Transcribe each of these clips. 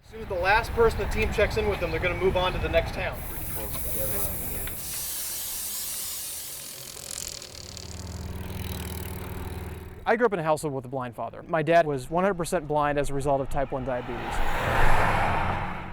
As soon as the last person the team checks in with them, they're going to move on to the next town. I grew up in a household with a blind father. My dad was 100% blind as a result of type 1 diabetes.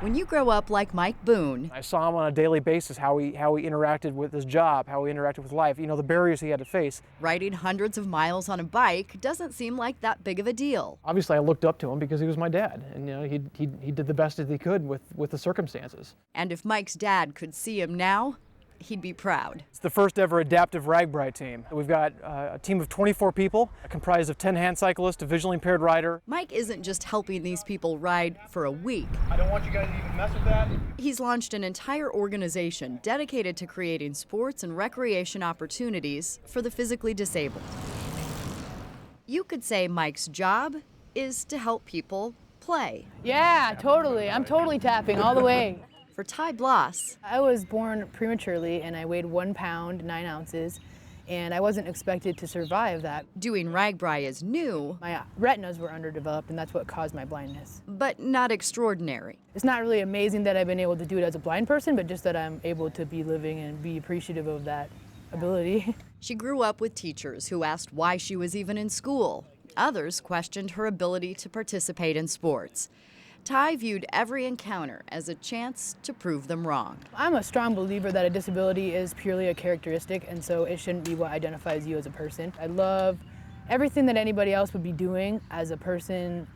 When you grow up like Mike Boone, I saw him on a daily basis, how he interacted with his job, how he interacted with life, the barriers he had to face. riding hundreds of miles on a bike doesn't seem like that big of a deal. Obviously, I looked up to him because he was my dad, and he did the best that he could with the circumstances. And if Mike's dad could see him now, he'd be proud. It's the first ever adaptive Ragbrai team. We've got a team of 24 people, comprised of 10 hand cyclists, a visually impaired rider. Mike isn't just helping these people ride for a week. I don't want you guys to even mess with that. He's launched an entire organization dedicated to creating sports and recreation opportunities for the physically disabled. You could say Mike's job is to help people play. Yeah, totally. I'm totally tapping all the way. For Ty Bloss, I was born prematurely and I weighed 1 pound, 9 ounces, and I wasn't expected to survive that. doing Ragbrai is new, My retinas were underdeveloped and that's what caused my blindness. but not extraordinary. It's not really amazing that I've been able to do it as a blind person, but just that I'm able to be living and be appreciative of that ability. She grew up with teachers who asked why she was even in school. Others questioned her ability to participate in sports. Ty viewed every encounter as a chance to prove them wrong. I'm a strong believer that a disability is purely a characteristic, and so it shouldn't be what identifies you as a person. I love everything that anybody else would be doing as a person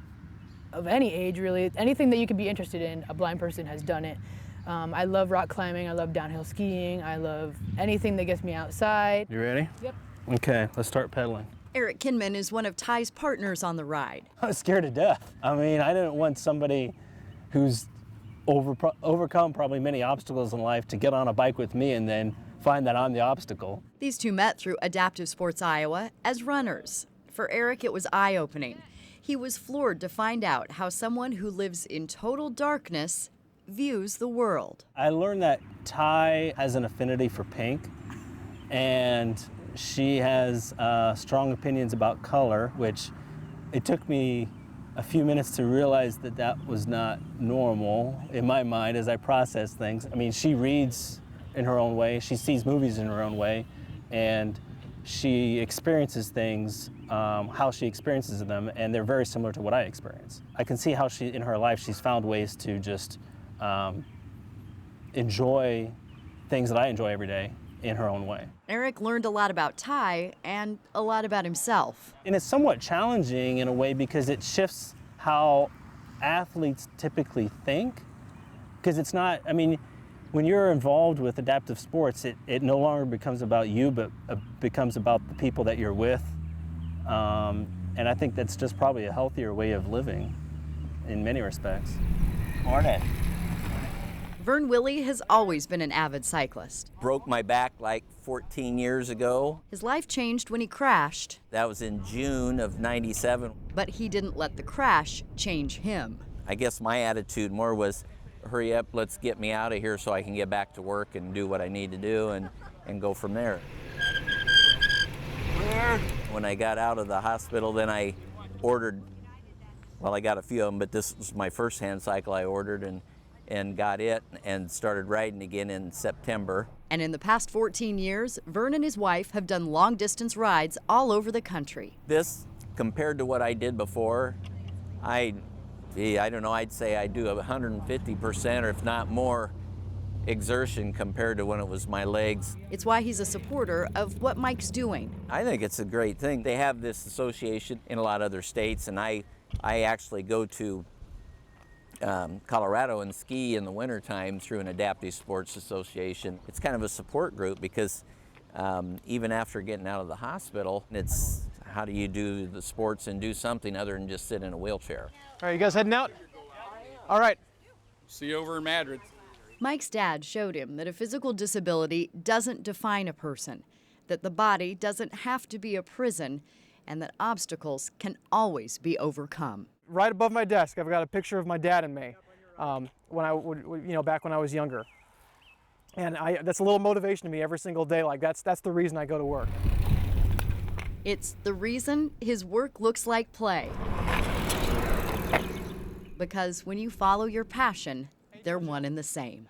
of any age, really. Anything that you could be interested in, a blind person has done it. I love rock climbing, I love downhill skiing, I love anything that gets me outside. You ready? Yep. Okay, let's start pedaling. Eric Kinman is one of Ty's partners on the ride. I was scared to death. I mean, I didn't want somebody who's overcome probably many obstacles in life to get on a bike with me and then find that I'm the obstacle. These two met through Adaptive Sports Iowa as runners. For Eric, it was eye-opening. He was floored to find out how someone who lives in total darkness views the world. I learned that Ty has an affinity for pink, and she has strong opinions about color, which it took me a few minutes to realize that that was not normal in my mind as I process things. I mean, she reads in her own way, she sees movies in her own way, and she experiences things how she experiences them, and they're very similar to what I experience. I can see how in her life, she's found ways to just enjoy things that I enjoy every day in her own way. Eric learned a lot about Ty and a lot about himself. And it's somewhat challenging in a way because it shifts how athletes typically think. Because it's not, I mean, when you're involved with adaptive sports, it no longer becomes about you, but becomes about the people that you're with. And I think that's just probably a healthier way of living in many respects. Morning. Vern Willey has always been an avid cyclist. Broke my back like 14 years ago. His life changed when he crashed, That was in June of '97. but he didn't let the crash change him. I guess my attitude more was, hurry up, let's get me out of here so I can get back to work and do what I need to do and go from there. When I got out of the hospital, then I ordered, well, I got a few of them, but this was my first hand cycle I ordered and got it and started riding again in September. And in the past 14 years, Vern and his wife have done long-distance rides all over the country. This, compared to what I did before, I don't know, I'd say I do 150% or if not more exertion compared to when it was my legs. It's why he's a supporter of what Mike's doing. I think it's a great thing. They have this association in a lot of other states, and I actually go to Colorado and ski in the wintertime through an adaptive sports association. It's kind of a support group because even after getting out of the hospital, it's how do you do the sports and do something other than just sit in a wheelchair. All right, you guys heading out? All right. See you over in Madrid. Mike's dad showed him that a physical disability doesn't define a person, that the body doesn't have to be a prison, and that obstacles can always be overcome. Right above my desk, I've got a picture of my dad and me when I would, back when I was younger. And that's a little motivation to me every single day. Like that's the reason I go to work. It's the reason his work looks like play. Because when you follow your passion, they're one and the same.